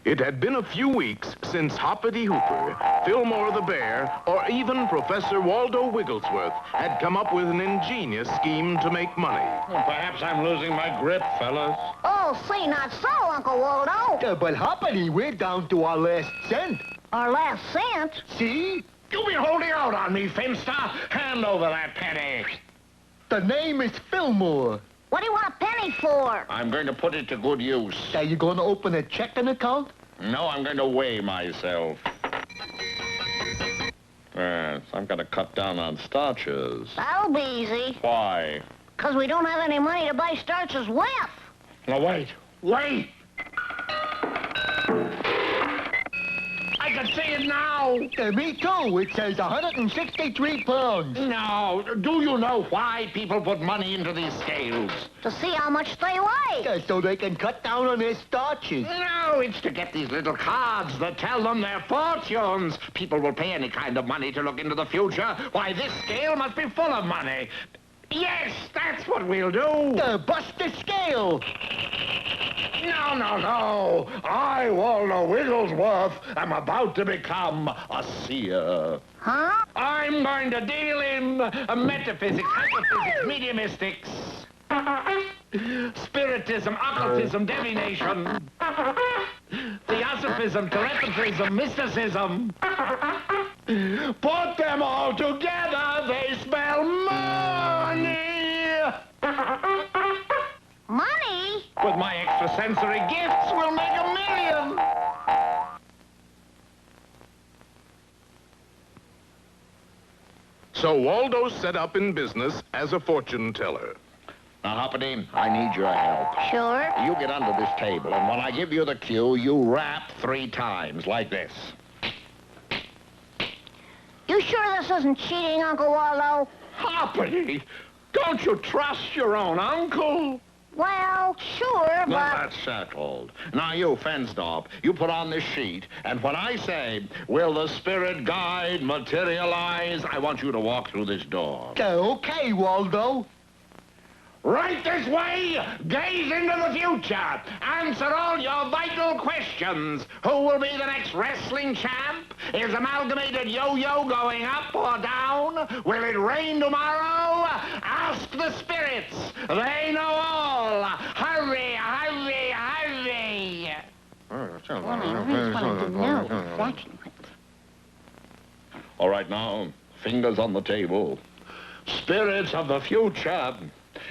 It had been a few weeks since Hoppity Hooper, Fillmore the Bear, or even Professor Waldo Wigglesworth had come up with an ingenious scheme to make money. Well, perhaps I'm losing my grip, fellas. Oh, say not so, Uncle Waldo. But Hoppity, we're down to our last cent. Our last cent? See? You be holding out on me, Finster. Hand over that penny. The name is Fillmore. What do you want a penny for? I'm going to put it to good use. Are you going to open a checking account? No, I'm going to weigh myself. Yes, I'm going to cut down on starches. That'll be easy. Why? 'Cause we don't have any money to buy starches with. Now, wait. I can see it now. Me too. It says 163 pounds. No, do you know why people put money into these scales? To see how much they weigh. So they can cut down on their starches. No, it's to get these little cards that tell them their fortunes. People will pay any kind of money to look into the future. Why, this scale must be full of money. Yes, that's what we'll do. Bust the scale. No. I, Waldo Wigglesworth, am about to become a seer. Huh? I'm going to deal in metaphysics, hypophysics, mediumistics, spiritism, occultism, divination, theosophism, telepathism, mysticism. Put them all together, they spell money. Money? With my extrasensory gifts, we'll make $1 million. So Waldo set up in business as a fortune teller. Now, Hoppity, I need your help. Sure. You get under this table, and when I give you the cue, you rap 3 times, like this. You sure this isn't cheating, Uncle Waldo? Hoppity, don't you trust your own uncle? Well, sure, Well, but... that's settled. Now, you, Fensdorp, you put on this sheet, and when I say, will the spirit guide materialize, I want you to walk through this door. Okay, Waldo. Right this way, gaze into the future, answer all your vital questions. Who will be the next wrestling champ? Is Amalgamated Yo-Yo going up or down? Will it rain tomorrow? Ask the spirits. They know all. Hurry. All right, now, fingers on the table. Spirits of the future,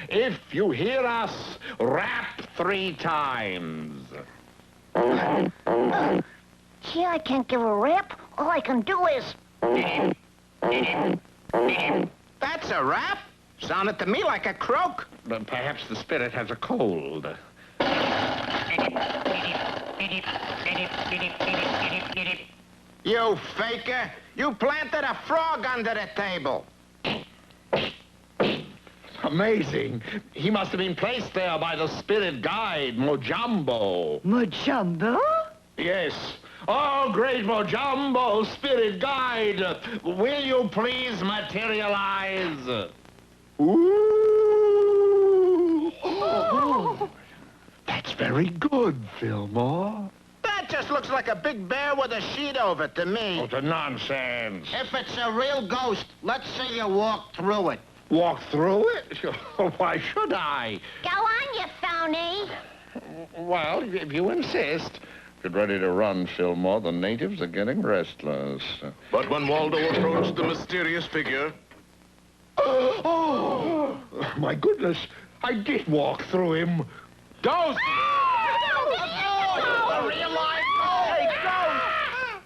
if you hear us, rap 3 times. Gee, I can't give a rap. All I can do is... That's a rap. Sounded to me like a croak. But perhaps the spirit has a cold. You faker. You planted a frog under the table. Amazing. He must have been placed there by the spirit guide, Mojambo. Mojambo? Yes. Oh, great Mojambo, spirit guide, will you please materialize? Ooh. Oh. That's very good, Fillmore. That just looks like a big bear with a sheet over to me. Oh, the nonsense. If it's a real ghost, let's see you walk through it. Walk through it? Why should I? Go on, you phony. Well, if you insist. Get ready to run, Fillmore. The natives are getting restless. But when Waldo approached the mysterious figure... Oh, my goodness. I did walk through him. Ghost! A real life ghost! Hey, ghost!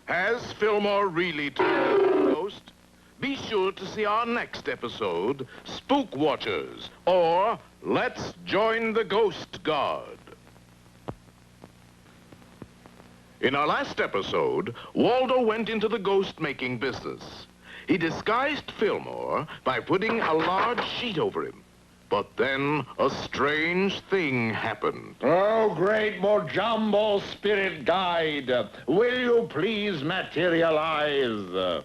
Has Fillmore really turned into a ghost? Be sure to see our next episode, Spook Watchers, or Let's Join the Ghost Guard. In our last episode, Waldo went into the ghost-making business. He disguised Fillmore by putting a large sheet over him. But then a strange thing happened. Oh, great Mojambo spirit guide, will you please materialize?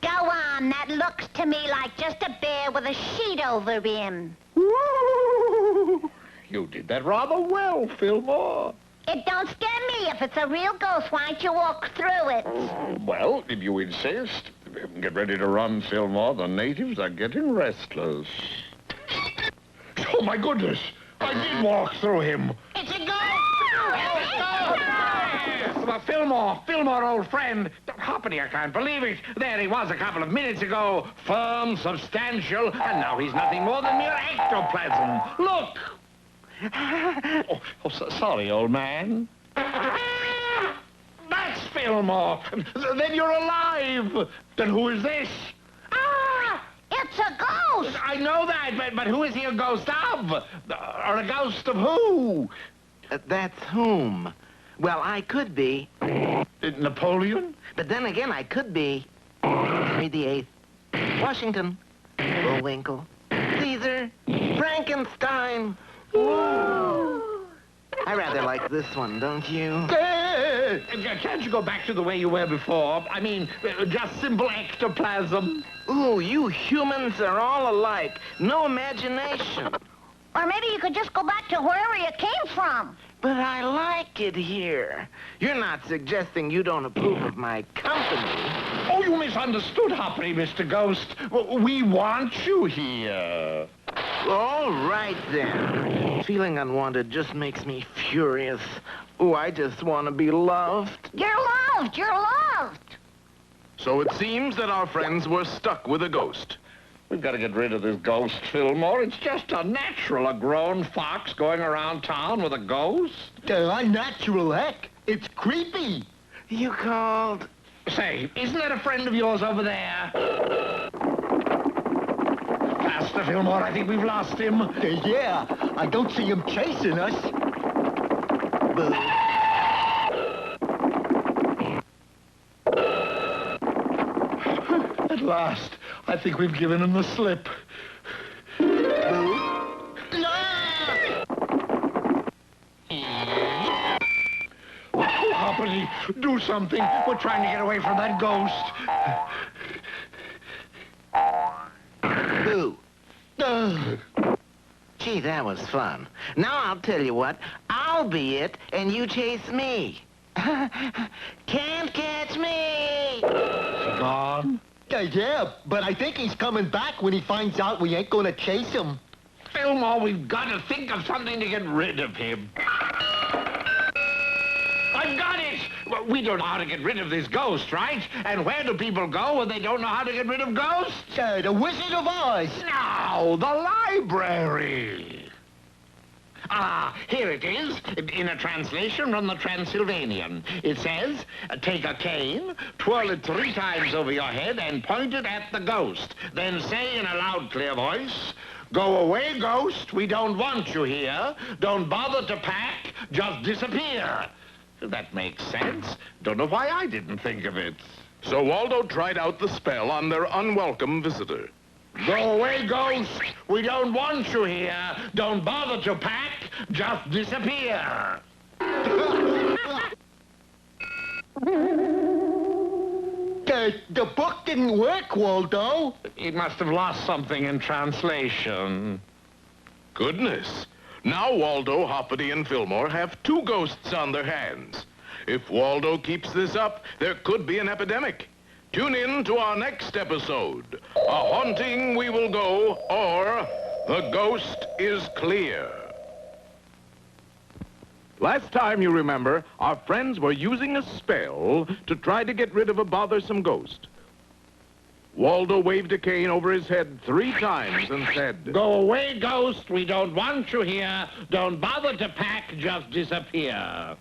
Go on, that looks to me like just a bear with a sheet over him. Woo! You did that rather well, Fillmore. It don't scare me. If it's a real ghost, why don't you walk through it? Well, if you insist. Get ready to run, Fillmore. The natives are getting restless. Oh, my goodness. I did walk through him. It's a ghost! Fillmore, old friend. Hoppity, I can't believe it. There he was a couple of minutes ago. Firm, substantial, and now he's nothing more than mere ectoplasm. Look! Sorry, old man. That's Fillmore. Then you're alive. Then who is this? Ah! It's a ghost! I know that, but who is he a ghost of? Or a ghost of who? That's whom? Well, I could be. Napoleon? But then again, I could be Henry VIII, Washington, Bullwinkle, Caesar, Frankenstein. Ooh. I rather like this one, don't you? Can't you go back to the way you were before? I mean, just simple ectoplasm. Ooh, you humans are all alike. No imagination. Or maybe you could just go back to wherever you came from. But I like it here. You're not suggesting you don't approve of my company. Oh, you misunderstood, Hoppity, Mr. Ghost. We want you here. All right, then. Feeling unwanted just makes me furious. Oh, I just want to be loved. You're loved! You're loved! So it seems that our friends were stuck with a ghost. We've got to get rid of this ghost, Fillmore. It's just unnatural, a grown fox going around town with a ghost. Unnatural, heck. It's creepy. You called? Say, isn't that a friend of yours over there? Faster, Fillmore. I think we've lost him. Yeah, I don't see him chasing us. Boo. At last, I think we've given him the slip. Hoppity, do something. We're trying to get away from that ghost. Boo. Gee, that was fun. Now I'll tell you what. I'll be it, and you chase me. Can't catch me. Gone? Yeah, but I think he's coming back when he finds out we ain't gonna chase him. Fillmore, we've got to think of something to get rid of him. I've got it! Well, we don't know how to get rid of this ghost, right? And where do people go when they don't know how to get rid of ghosts? The Wizard of Oz. No, the library. Ah, here it is, in a translation from the Transylvanian. It says, take a cane, twirl it 3 times over your head, and point it at the ghost. Then say in a loud, clear voice, go away, ghost, we don't want you here. Don't bother to pack, just disappear. That makes sense. Don't know why I didn't think of it. So Waldo tried out the spell on their unwelcome visitor. Go away, ghost. We don't want you here. Don't bother to pack. Just disappear. The book didn't work, Waldo. It must have lost something in translation. Goodness. Now Waldo, Hoppity, and Fillmore have 2 ghosts on their hands. If Waldo keeps this up, there could be an epidemic. Tune in to our next episode. A haunting we will go, or the ghost is clear. Last time, you remember, our friends were using a spell to try to get rid of a bothersome ghost. Waldo waved a cane over his head 3 times and said, Go away, ghost. We don't want you here. Don't bother to pack. Just disappear.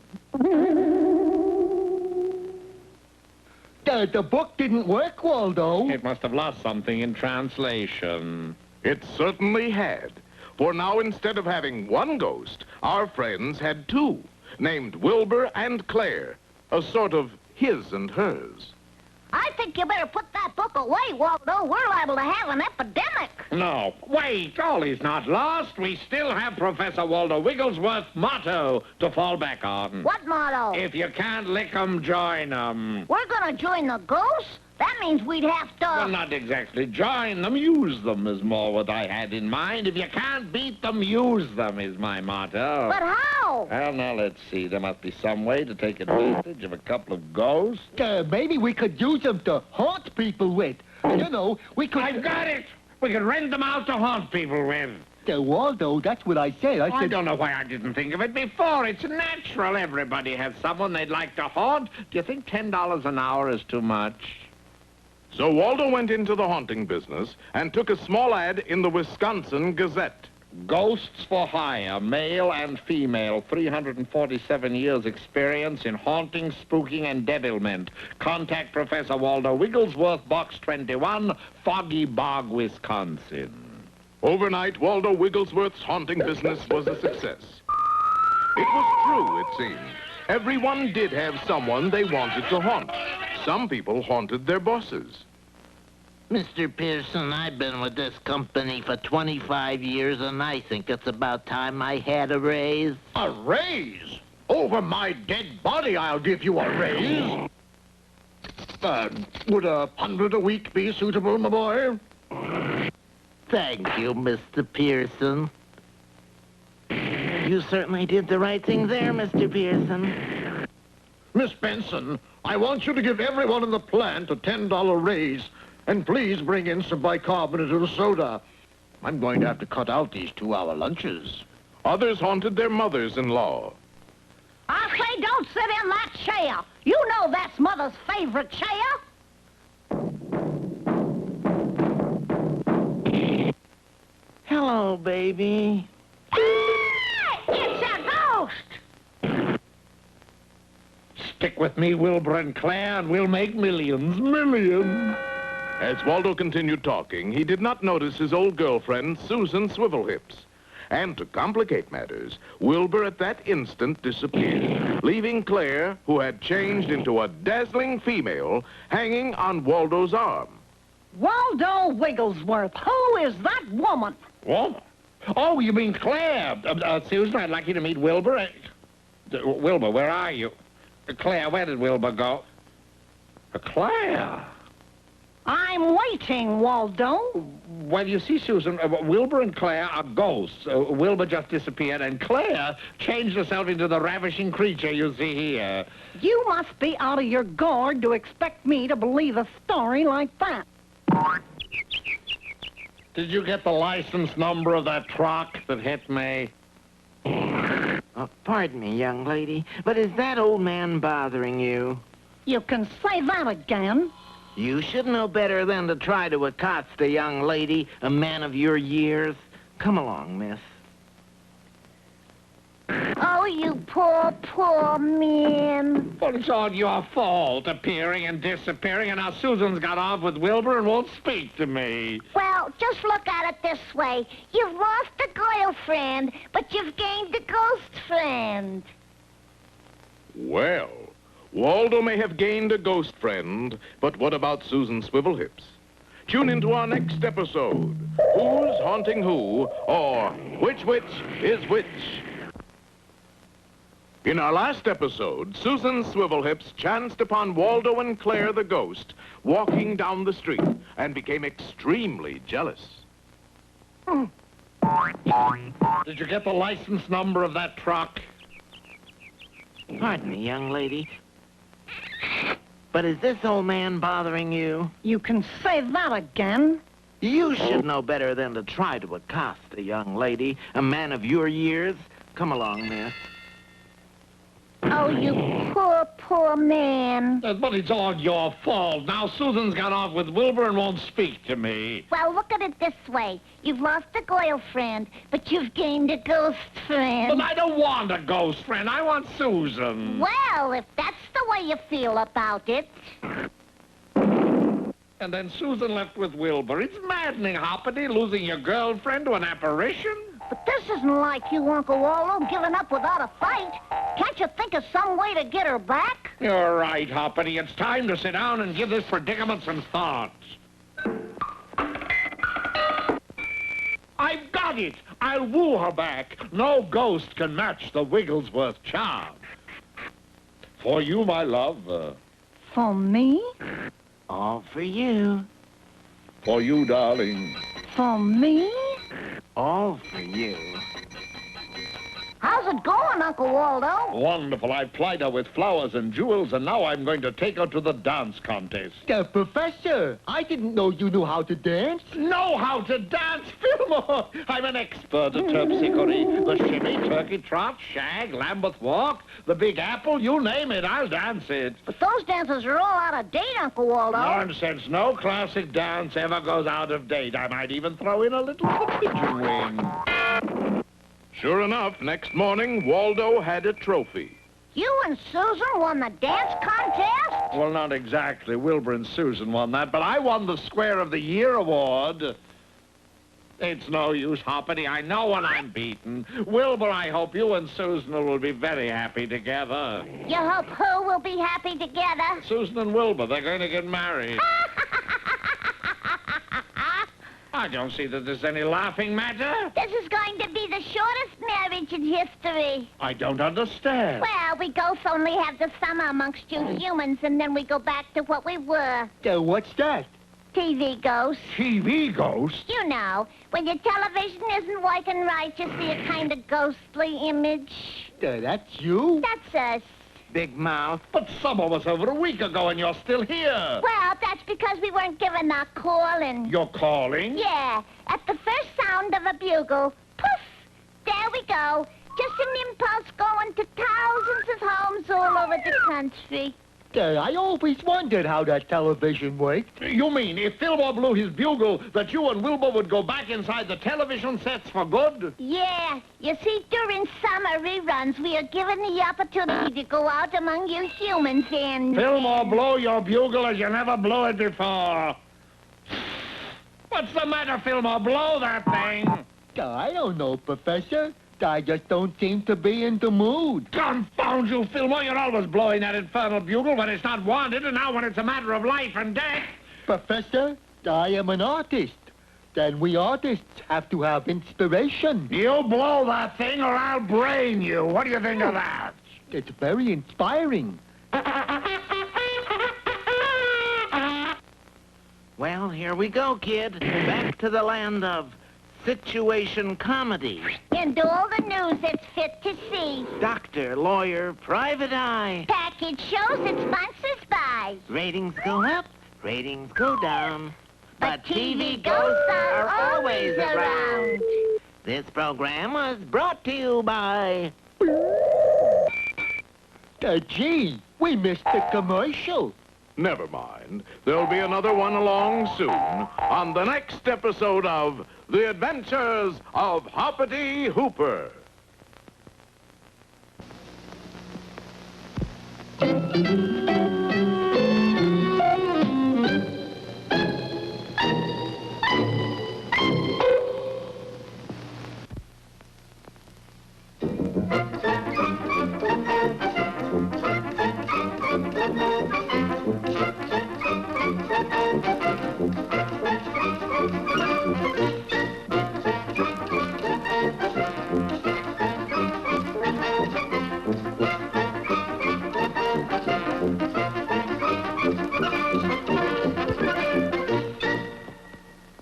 The book didn't work, Waldo. It must have lost something in translation. It certainly had. For now, instead of having one ghost, our friends had two, named Wilbur and Claire, a sort of his and hers. I think you better put that book away, Waldo. We're liable to have an epidemic. No, wait, all is not lost. We still have Professor Waldo Wigglesworth's motto to fall back on. What motto? If you can't lick 'em, join 'em. We're gonna join the ghosts? That means we'd have to... Well, not exactly join them, use them is more what I had in mind. If you can't beat them, use them is my motto. But how? Well, now, let's see. There must be some way to take advantage of a couple of ghosts. Maybe we could use them to haunt people with. You know, we could... I've got it! We could rent them out to haunt people with. Waldo, that's what I said. I I said... don't know why I didn't think of it before. It's natural. Everybody has someone they'd like to haunt. Do you think $10 an hour is too much? So Waldo went into the haunting business and took a small ad in the Wisconsin Gazette. Ghosts for hire, male and female, 347 years experience in haunting, spooking, and devilment. Contact Professor Waldo Wigglesworth, Box 21, Foggy Bog, Wisconsin. Overnight, Waldo Wigglesworth's haunting business was a success. It was true, it seemed. Everyone did have someone they wanted to haunt. Some people haunted their bosses. Mr. Pearson, I've been with this company for 25 years, and I think it's about time I had a raise. A raise? Over my dead body, I'll give you a raise. Would $100 a week be suitable, my boy? Thank you, Mr. Pearson. You certainly did the right thing there, Mr. Pearson. Miss Benson, I want you to give everyone in the plant a $10 raise. And please bring in some bicarbonate soda. I'm going to have to cut out these 2-hour lunches. Others haunted their mothers-in-law. I say don't sit in that chair. You know that's Mother's favorite chair. Hello, baby. It's a ghost. Stick with me, Wilbur and Claire, and we'll make millions. Millions. As Waldo continued talking, he did not notice his old girlfriend, Susan Swivelhips. And to complicate matters, Wilbur at that instant disappeared, leaving Claire, who had changed into a dazzling female, hanging on Waldo's arm. Waldo Wigglesworth, who is that woman? Woman? Oh, you mean Claire. Susan, I'd like you to meet Wilbur. Wilbur, where are you? Claire, where did Wilbur go? Claire. I'm waiting, Waldo. Well, you see, Susan, Wilbur and Claire are ghosts. Wilbur just disappeared, and Claire changed herself into the ravishing creature you see here. You must be out of your gourd to expect me to believe a story like that. Did you get the license number of that truck that hit me? Pardon me, young lady, but is that old man bothering you? You can say that again. You should know better than to try to accost a young lady, a man of your years. Come along, miss. Oh, you poor, poor man. Well, it's all your fault, appearing and disappearing, and now Susan's got off with Wilbur and won't speak to me. Well, just look at it this way. You've lost a girlfriend, but you've gained a ghost friend. Well, Waldo may have gained a ghost friend, but what about Susan Swivelhips? Tune into our next episode. Who's haunting who, or which is which? In our last episode, Susan Swivelhips chanced upon Waldo and Claire the ghost walking down the street and became extremely jealous. Did you get the license number of that truck? Pardon me, young lady. But is this old man bothering you? You can say that again. You should know better than to try to accost a young lady, a man of your years. Come along, miss. Oh, you poor, poor man. But it's all your fault. Now Susan's got off with Wilbur and won't speak to me. Well, look at it this way. You've lost a girlfriend, but you've gained a ghost friend. But I don't want a ghost friend. I want Susan. Well, if that's the way you feel about it. And then Susan left with Wilbur. It's maddening, Hoppity, losing your girlfriend to an apparition. But this isn't like you, Uncle Waldo, giving up without a fight. Can't you think of some way to get her back? You're right, Hoppity. It's time to sit down and give this predicament some thought. I've got it! I'll woo her back. No ghost can match the Wigglesworth charm. For you, my love. For me? All for you. For you, darling. For me? All for you. How's it going, Uncle Waldo? Wonderful. I plied her with flowers and jewels, and now I'm going to take her to the dance contest. Professor, I didn't know you knew how to dance. Know how to dance, Fillmore! I'm an expert at terpsichore. The shimmy, turkey trot, shag, Lambeth walk, the big apple, you name it, I'll dance it. But those dances are all out of date, Uncle Waldo. Nonsense. No classic dance ever goes out of date. I might even throw in a little pigeon wing. Sure enough, next morning, Waldo had a trophy. You and Susan won the dance contest? Well, not exactly. Wilbur and Susan won that, but I won the Square of the Year award. It's no use, Hoppity. I know when I'm beaten. Wilbur, I hope you and Susan will be very happy together. You hope who will be happy together? Susan and Wilbur, they're going to get married. I don't see that there's any laughing matter. This is going to be the shortest marriage in history. I don't understand. Well, we ghosts only have the summer amongst you humans, and then we go back to what we were. What's that? TV ghosts. TV ghost? You know, when your television isn't working right, you see a kind of ghostly image. That's you? That's us. Big mouth. But summer was over a week ago and you're still here. Well, that's because we weren't given our calling. You're calling? Yeah, at the first sound of a bugle, poof, there we go. Just an impulse going to thousands of homes all over the country. I always wondered how that television worked. You mean if Fillmore blew his bugle that you and Wilbur would go back inside the television sets for good? Yeah, you see, during summer reruns, we are given the opportunity to go out among you humans and... Fillmore, blow your bugle as you never blew it before. What's the matter, Fillmore? Blow that thing. I don't know, Professor. I just don't seem to be in the mood. Confound you, Fillmore. You're always blowing that infernal bugle when it's not wanted, and now when it's a matter of life and death. Professor, I am an artist. Then we artists have to have inspiration. You blow that thing or I'll brain you. What do you think of that? It's very inspiring. Well, here we go, kid. Back to the land of situation comedy. And all the news that's fit to see. Doctor, lawyer, private eye. Package shows that sponsors buy. Ratings go up, ratings go down. But TV ghosts are always around. This program was brought to you by... Gee, we missed the commercial. Never mind. There'll be another one along soon on the next episode of The Adventures of Hoppity Hooper.